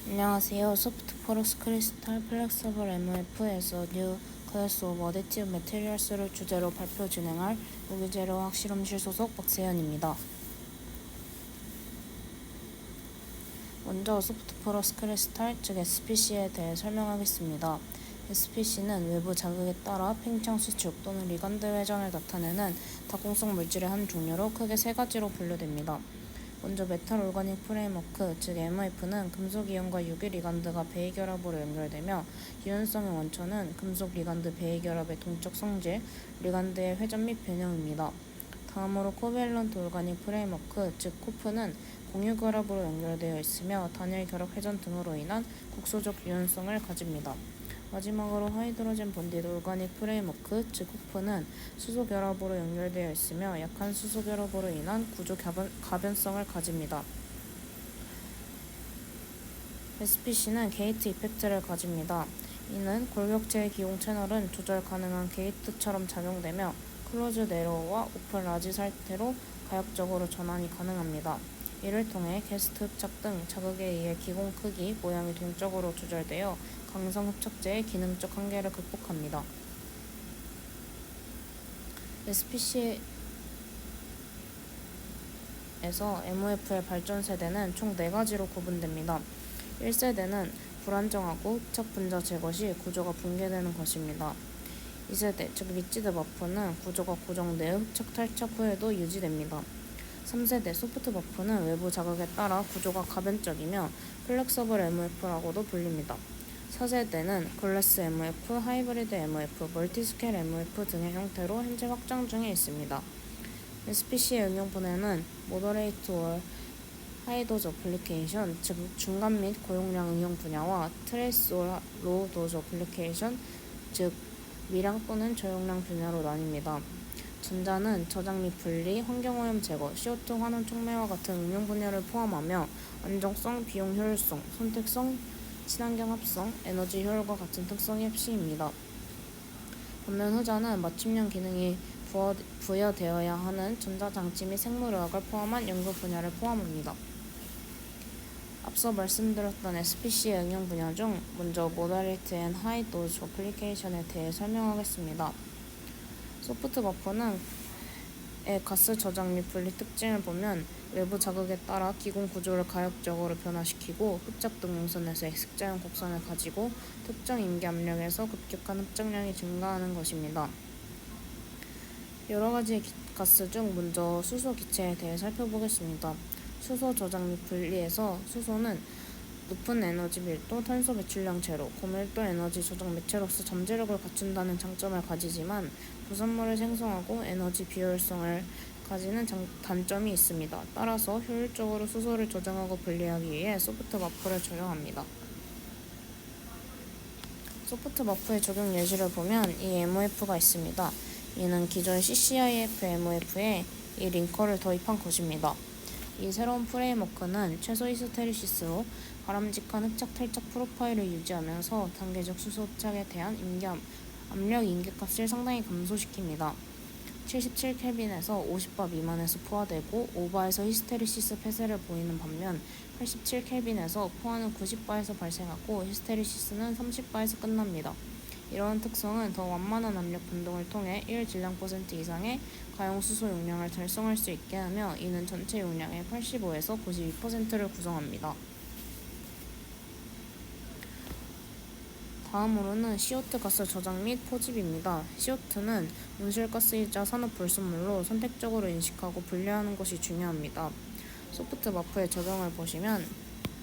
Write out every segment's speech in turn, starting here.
안녕하세요. 소프트 포러스 크리스탈 플렉서블 MF에서 뉴 클래스 오브 어댑티브 매테리얼스를 주제로 발표 진행할 무기재료학 실험실 소속 박세현입니다. 먼저 소프트 포러스 크리스탈 즉 SPC에 대해 설명하겠습니다. SPC는 외부 자극에 따라 팽창 수축 또는 리간드 회전을 나타내는 다공성 물질의 한 종류로 크게 세 가지로 분류됩니다. 먼저 메탈 오가닉 프레임워크 즉 MF는 금속 이온과 유기 리간드가 배이 결합으로 연결되며 유연성의 원천은 금속 리간드 배이 결합의 동적 성질, 리간드의 회전 및 변형입니다. 다음으로 코밸런트 오가닉 프레임워크 즉 코프는 공유 결합으로 연결되어 있으며 단일 결합 회전 등으로 인한 국소적 유연성을 가집니다. 마지막으로 하이드로젠 본디드 오가닉 프레임워크 즉 호프는 수소 결합으로 연결되어 있으며 약한 수소 결합으로 인한 구조 가변성을 가집니다. SPC는 게이트 이펙트를 가집니다. 이는 골격체의 기공 채널은 조절 가능한 게이트처럼 작용되며 클로즈 네로우와 오픈 라지 상태로 가역적으로 전환이 가능합니다. 이를 통해 게스트 흡착 등 자극에 의해 기공 크기, 모양이 동적으로 조절되어 강성 흡착제의 기능적 한계를 극복합니다. SPC에서 MOF의 발전 세대는 총 4가지로 구분됩니다. 1세대는 불안정하고 흡착 분자 제거 시 구조가 붕괴되는 것입니다. 2세대, 즉 리지드 버프는 구조가 고정되어 흡착 탈착 후에도 유지됩니다. 3세대 소프트 버프는 외부 자극에 따라 구조가 가변적이며 플렉서블 MOF라고도 불립니다. 4세대는 글래스 MOF, 하이브리드 MOF, 멀티스케일 MOF 등의 형태로 현재 확장 중에 있습니다. SPC의 응용 분야는 모더레이트 월 하이도즈 어플리케이션, 즉 중간 및 고용량 응용 분야와 트레이스 월 로우 도즈 어플리케이션, 즉 미량 또는 저용량 분야로 나뉩니다. 전자는 저장 및 분리, 환경오염 제거, CO2 환원 촉매와 같은 응용 분야를 포함하며 안정성, 비용 효율성, 선택성, 친환경 합성, 에너지 효율과 같은 특성이 핵심입니다. 반면 후자는 맞춤형 기능이 부여되어야 하는 전자장치 및 생물의학을 포함한 연구 분야를 포함합니다. 앞서 말씀드렸던 SPC의 응용 분야 중 먼저 모더레이트 앤 하이 도즈 어플리케이션에 대해 설명하겠습니다. 소프트 버퍼는 가스 저장 및 분리 특징을 보면 외부 자극에 따라 기공 구조를 가역적으로 변화시키고 흡착 등용선에서 X자형 곡선을 가지고 특정 임계 압력에서 급격한 흡착량이 증가하는 것입니다. 여러 가지 가스 중 먼저 수소 기체에 대해 살펴보겠습니다. 수소 저장 및 분리에서 수소는 높은 에너지 밀도, 탄소 배출량 제로, 고밀도 에너지 저장 매체로서 잠재력을 갖춘다는 장점을 가지지만 부산물을 생성하고 에너지 비효율성을 가지는 단점이 있습니다. 따라서 효율적으로 수소를 저장하고 분리하기 위해 소프트 버프를 적용합니다. 소프트 버프의 적용 예시를 보면 이 MOF가 있습니다. 이는 기존 CCIF MOF에 이 링커를 도입한 것입니다. 이 새로운 프레임워크는 최소 히스테리시스로 바람직한 흡착 탈착 프로파일을 유지하면서 단계적 수소 흡착에 대한 압력 임계값을 상당히 감소시킵니다. 77켈빈에서 50바 미만에서 포화되고 5바에서 히스테리시스 폐쇄를 보이는 반면 87켈빈에서 포화는 90바에서 발생하고 히스테리시스는 30바에서 끝납니다. 이러한 특성은 더 완만한 압력 변동을 통해 1 질량 % 이상의 가용 수소 용량을 달성할 수 있게 하며 이는 전체 용량의 85에서 92%를 구성합니다. 다음으로는 CO2 가스 저장 및 포집입니다. CO2는 온실가스이자 산업 불순물로 선택적으로 인식하고 분리하는 것이 중요합니다. 소프트 버프의 적용을 보시면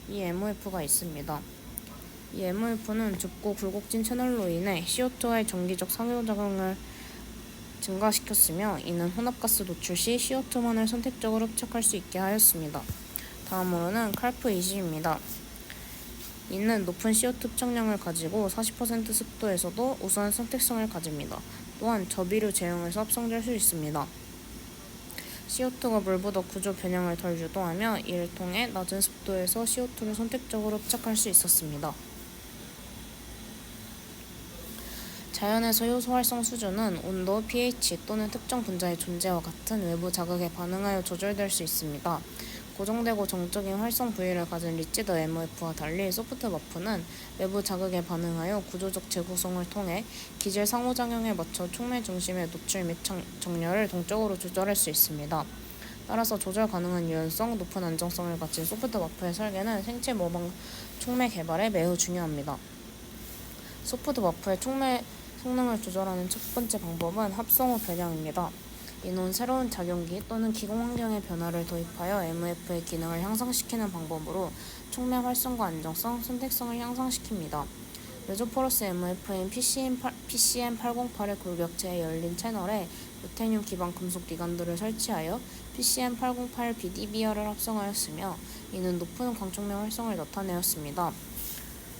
이 MOF가 있습니다. 이 MOF는 좁고 굴곡진 채널로 인해 CO2와의 정기적 상호작용을 증가시켰으며 이는 혼합가스 노출 시 CO2만을 선택적으로 흡착할 수 있게 하였습니다. 다음으로는 칼프20입니다. 이는 높은 CO2 흡착량을 가지고 40% 습도에서도 우수한 선택성을 가집니다. 또한 저비료 제형에서 합성될 수 있습니다. CO2가 물보다 구조 변형을 덜 유도하며 이를 통해 낮은 습도에서 CO2를 선택적으로 흡착할 수 있었습니다. 자연에서 효소 활성 수준은 온도, pH 또는 특정 분자의 존재와 같은 외부 자극에 반응하여 조절될 수 있습니다. 고정되고 정적인 활성 부위를 가진 리치드 MOF와 달리 소프트 버프는 외부 자극에 반응하여 구조적 재구성을 통해 기질 상호작용에 맞춰 촉매 중심의 노출 및 정렬을 동적으로 조절할 수 있습니다. 따라서 조절 가능한 유연성, 높은 안정성을 가진 소프트 버프의 설계는 생체 모방 촉매 개발에 매우 중요합니다. 소프트 버프의 촉매 성능을 조절하는 첫 번째 방법은 합성 후 변형입니다. 이는 새로운 작용기 또는 기공 환경의 변화를 도입하여 MOF의 기능을 향상시키는 방법으로 촉매 활성과 안정성, 선택성을 향상시킵니다. 메조포러스 MOF인 PCM808의 골격체에 열린 채널에 루테늄 기반 금속 리간드를 설치하여 PCM808 BDBR을 합성하였으며 이는 높은 광촉매 활성을 나타내었습니다.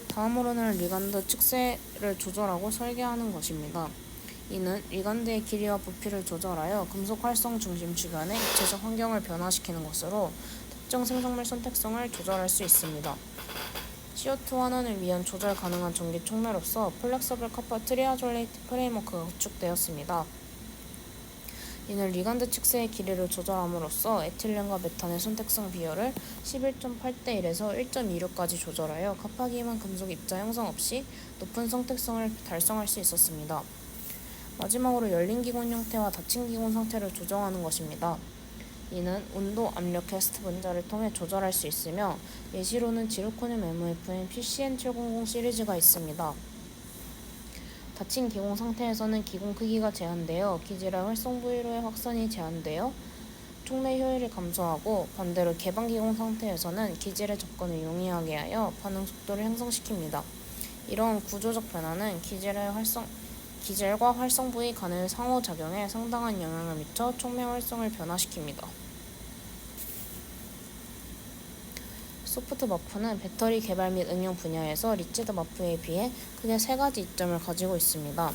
다음으로는 리간드 축세를 조절하고 설계하는 것입니다. 이는 리간드의 길이와 부피를 조절하여 금속 활성 중심 주변의 입체적 환경을 변화시키는 것으로 특정 생성물 선택성을 조절할 수 있습니다. CO2 환원을 위한 조절 가능한 전기 촉매로서 플렉서블 커퍼 트리아졸레이트 프레임워크가 구축되었습니다. 이는 리간드 축세의 길이를 조절함으로써 에틸렌과 메탄의 선택성 비율을 11.8대 1에서 1.26까지 조절하여 갑하기만 금속 입자 형성 없이 높은 선택성을 달성할 수 있었습니다. 마지막으로 열린 기본 형태와 닫힌 기본 상태를 조정하는 것입니다. 이는 온도, 압력, 게스트 분자를 통해 조절할 수 있으며 예시로는 지르코늄 MOF인 PCN700 시리즈가 있습니다. 닫힌 기공 상태에서는 기공 크기가 제한되어 기질의 활성 부위로의 확산이 제한되어 촉매 효율이 감소하고 반대로 개방 기공 상태에서는 기질의 접근을 용이하게 하여 반응 속도를 향상시킵니다. 이러한 구조적 변화는 기질과 활성 부위 간의 상호작용에 상당한 영향을 미쳐 촉매 활성을 변화시킵니다. 소프트 버프는 배터리 개발 및 응용 분야에서 리치드 버프에 비해 크게 세 가지 이점을 가지고 있습니다.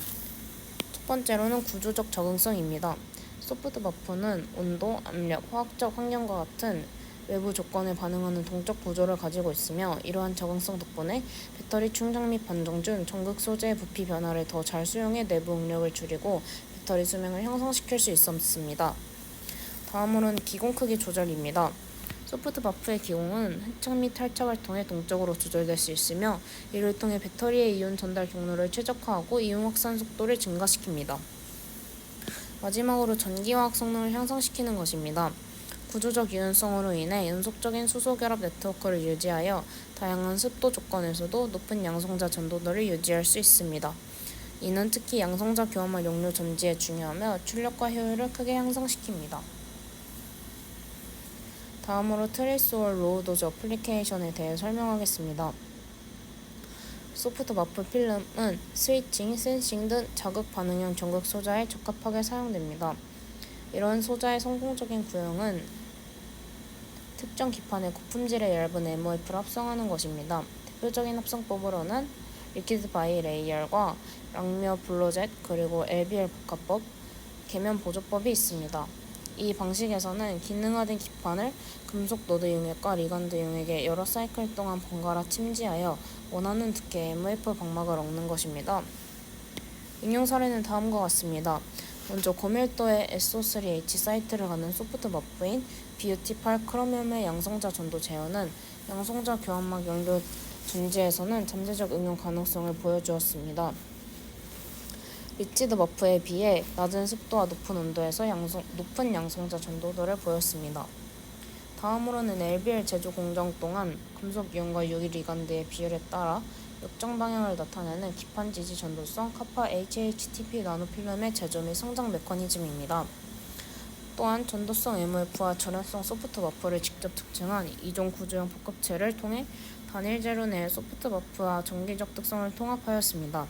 첫 번째로는 구조적 적응성입니다. 소프트 버프는 온도, 압력, 화학적 환경과 같은 외부 조건에 반응하는 동적 구조를 가지고 있으며 이러한 적응성 덕분에 배터리 충전 및 반정 중 전극 소재의 부피 변화를 더 잘 수용해 내부 응력을 줄이고 배터리 수명을 향상시킬 수 있었습니다. 다음으로는 기공 크기 조절입니다. 소프트 버프의 기공은 흡착 및 탈착을 통해 동적으로 조절될 수 있으며 이를 통해 배터리의 이온 전달 경로를 최적화하고 이온 확산 속도를 증가시킵니다. 마지막으로 전기화학 성능을 향상시키는 것입니다. 구조적 유연성으로 인해 연속적인 수소 결합 네트워크를 유지하여 다양한 습도 조건에서도 높은 양성자 전도도를 유지할 수 있습니다. 이는 특히 양성자 교환막 용료 전지에 중요하며 출력과 효율을 크게 향상시킵니다. 다음으로 트레이스월 로우 도즈 어플리케이션에 대해 설명하겠습니다. 소프트 버프 필름은 스위칭, 센싱 등 자극 반응형 전극 소자에 적합하게 사용됩니다. 이러한 소자의 성공적인 구형은 특정 기판의 고품질의 얇은 MOF를 합성하는 것입니다. 대표적인 합성법으로는 리퀴드 바이 레이얼과 랑미어 블로젯 그리고 LBL 복합법, 계면 보조법이 있습니다. 이 방식에서는 기능화된 기판을 금속 노드 융액과 리간드 융액에 여러 사이클 동안 번갈아 침지하여 원하는 두께의 MOF 방막을 얻는 것입니다. 응용 사례는 다음과 같습니다. 먼저 고밀도의 SO3H 사이트를 가는 소프트 버프인 BUT8 크로뮴의 양성자 전도 제어는 양성자 교환막 연료 전지에서는 잠재적 응용 가능성을 보여주었습니다. 리치드 버프에 비해 낮은 습도와 높은 온도에서 높은 양성자 전도도를 보였습니다. 다음으로는 LBL 제조 공정 동안 금속 이온과 유리 리간드의 비율에 따라 역정 방향을 나타내는 기판 지지 전도성 카파 HHTP 나노필름의 제조 및 성장 메커니즘입니다. 또한 전도성 MOF와 절연성 소프트 버프를 직접 특징한 이종 구조형 복합체를 통해 단일 재료 내의 소프트 버프와 전기적 특성을 통합하였습니다.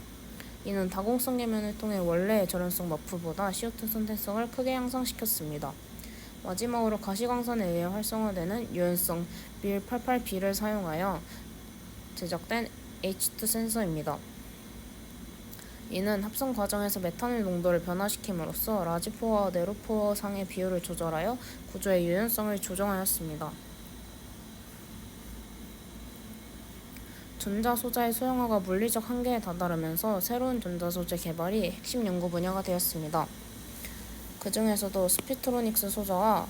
이는 다공성 계면을 통해 원래의 절연성 버프보다 CO2 선택성을 크게 향상시켰습니다. 마지막으로 가시광선에 의해 활성화되는 유연성 MIL88B를 사용하여 제작된 H2 센서입니다. 이는 합성 과정에서 메탄올 농도를 변화시킴으로써 라지포어와 네로포어 상의 비율을 조절하여 구조의 유연성을 조정하였습니다. 전자소자의 소형화가 물리적 한계에 다다르면서 새로운 전자소재 개발이 핵심 연구 분야가 되었습니다. 그 중에서도 스피트로닉스 소자와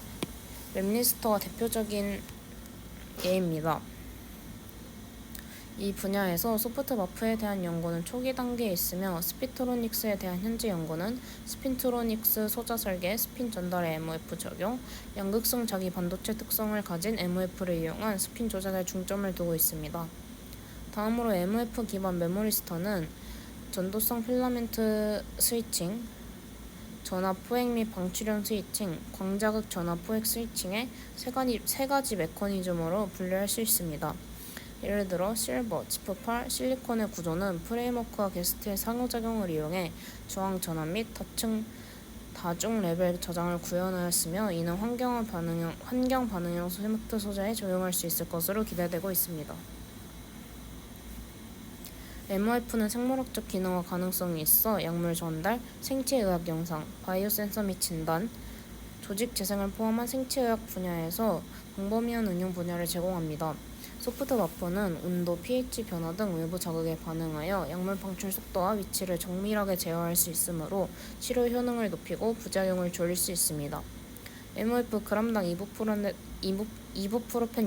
랩리스터가 대표적인 예입니다. 이 분야에서 소프트버프에 대한 연구는 초기 단계에 있으며 스피트로닉스에 대한 현재 연구는 스핀트로닉스 소자 설계, 스핀 전달의 MOF 적용, 양극성 자기 반도체 특성을 가진 MOF를 이용한 스핀 조작에 중점을 두고 있습니다. 다음으로 MOF 기반 메모리스터는 전도성 필라멘트 스위칭, 전압 포획 및 방출형 스위칭, 광자극 전압 포획 스위칭의 세 가지 메커니즘으로 분류할 수 있습니다. 예를 들어 실버, 지프8, 실리콘의 구조는 프레임워크와 게스트의 상호작용을 이용해 저항 전압 및 다중 레벨 저장을 구현하였으며 이는 환경 반응형 스마트 소재에 적용할 수 있을 것으로 기대되고 있습니다. MOF는 생물학적 기능과 가능성이 있어 약물 전달, 생체의학 영상, 바이오 센서 및 진단, 조직 재생을 포함한 생체의학 분야에서 광범위한 응용 분야를 제공합니다. 소프트버프는 온도, pH 변화 등 외부 자극에 반응하여 약물 방출 속도와 위치를 정밀하게 제어할 수 있으므로 치료 효능을 높이고 부작용을 줄일 수 있습니다. MOF g당 이부프로펜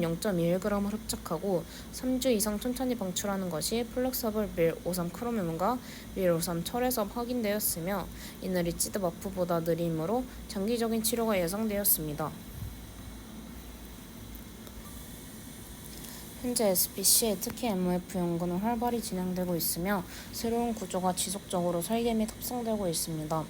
0.1g을 흡착하고 3주 이상 천천히 방출하는 것이 플렉서블 밀53 크로뮴과 밀53 철에서 확인되었으며 이는 리치드 버프보다 느리므로 장기적인 치료가 예상되었습니다. 현재 SPC에 특히 MOF 연구는 활발히 진행되고 있으며 새로운 구조가 지속적으로 설계 및 합성되고 있습니다.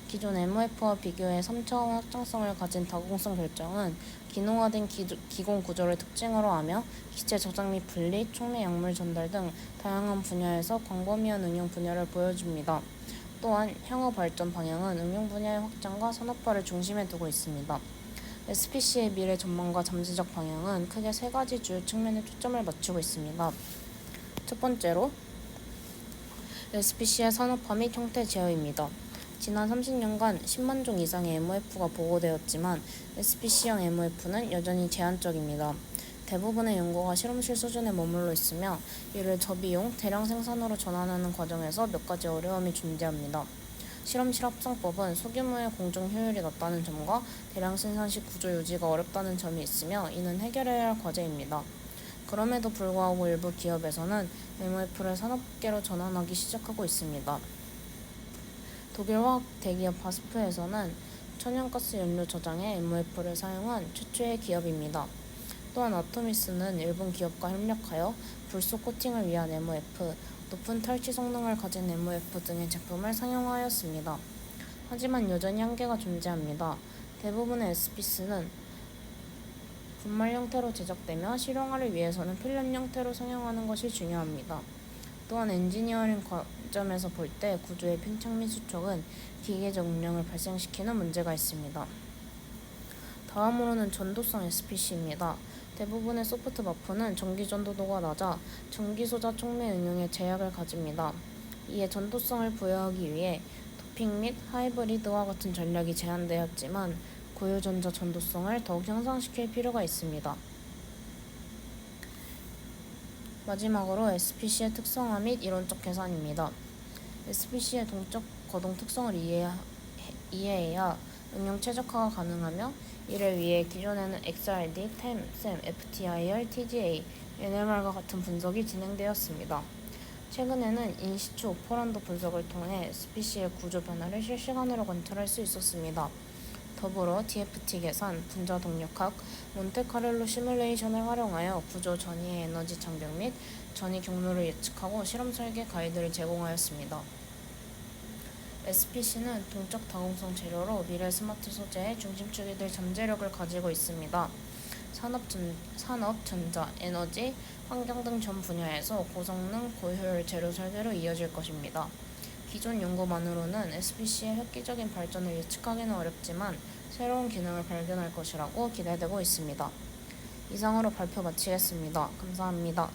기존 MOF와 비교해 3차원 확장성을 가진 다공성 결정은 기능화된 기공 구조를 특징으로 하며 기체 저장 및 분리, 촉매 약물 전달 등 다양한 분야에서 광범위한 응용 분야를 보여줍니다. 또한 향후 발전 방향은 응용 분야의 확장과 산업화를 중심에 두고 있습니다. SPC의 미래 전망과 잠재적 방향은 크게 세 가지 주요 측면에 초점을 맞추고 있습니다. 첫 번째로 SPC의 산업화 및 형태 제어입니다. 지난 30년간 10만 종 이상의 MOF가 보고되었지만 SPC형 MOF는 여전히 제한적입니다. 대부분의 연구가 실험실 수준에 머물러 있으며 이를 저비용, 대량 생산으로 전환하는 과정에서 몇 가지 어려움이 존재합니다. 실험실 합성법은 소규모의 공정 효율이 낮다는 점과 대량 생산 시 구조 유지가 어렵다는 점이 있으며 이는 해결해야 할 과제입니다. 그럼에도 불구하고 일부 기업에서는 MOF를 산업계로 전환하기 시작하고 있습니다. 독일 화학 대기업 바스프에서는 천연가스 연료 저장에 MOF를 사용한 최초의 기업입니다. 또한 아토미스는 일본 기업과 협력하여 불소 코팅을 위한 MOF, 높은 탈취 성능을 가진 MOF 등의 제품을 상용하였습니다. 하지만 여전히 한계가 존재합니다. 대부분의 SPC는 분말 형태로 제작되며 실용화를 위해서는 필름 형태로 상용하는 것이 중요합니다. 또한 엔지니어링 관점에서 볼 때 구조의 팽창 및 수축은 기계적 운영을 발생시키는 문제가 있습니다. 다음으로는 전도성 SPC입니다. 대부분의 소프트버프는 전기 전도도가 낮아 전기 소자 촉매 응용에 제약을 가집니다. 이에 전도성을 부여하기 위해 도핑 및 하이브리드와 같은 전략이 제한되었지만 고유전자 전도성을 더욱 향상시킬 필요가 있습니다. 마지막으로 SPC의 특성화 및 이론적 계산입니다. SPC의 동적 거동 특성을 이해해야 응용 최적화가 가능하며 이를 위해 기존에는 XRD, TEM, SEM, FTIR, TGA, NMR과 같은 분석이 진행되었습니다. 최근에는 인시추 오퍼란드 분석을 통해 SPC의 구조 변화를 실시간으로 관찰할 수 있었습니다. 더불어 DFT 계산, 분자 동력학, 몬테카를로 시뮬레이션을 활용하여 구조 전이의 에너지 장벽 및 전이 경로를 예측하고 실험 설계 가이드를 제공하였습니다. SPC는 동적 다공성 재료로 미래 스마트 소재의 중심축이 될 잠재력을 가지고 있습니다. 산업, 전자, 에너지, 환경 등 전 분야에서 고성능, 고효율 재료 설계로 이어질 것입니다. 기존 연구만으로는 SPC의 획기적인 발전을 예측하기는 어렵지만 새로운 기능을 발견할 것이라고 기대되고 있습니다. 이상으로 발표 마치겠습니다. 감사합니다.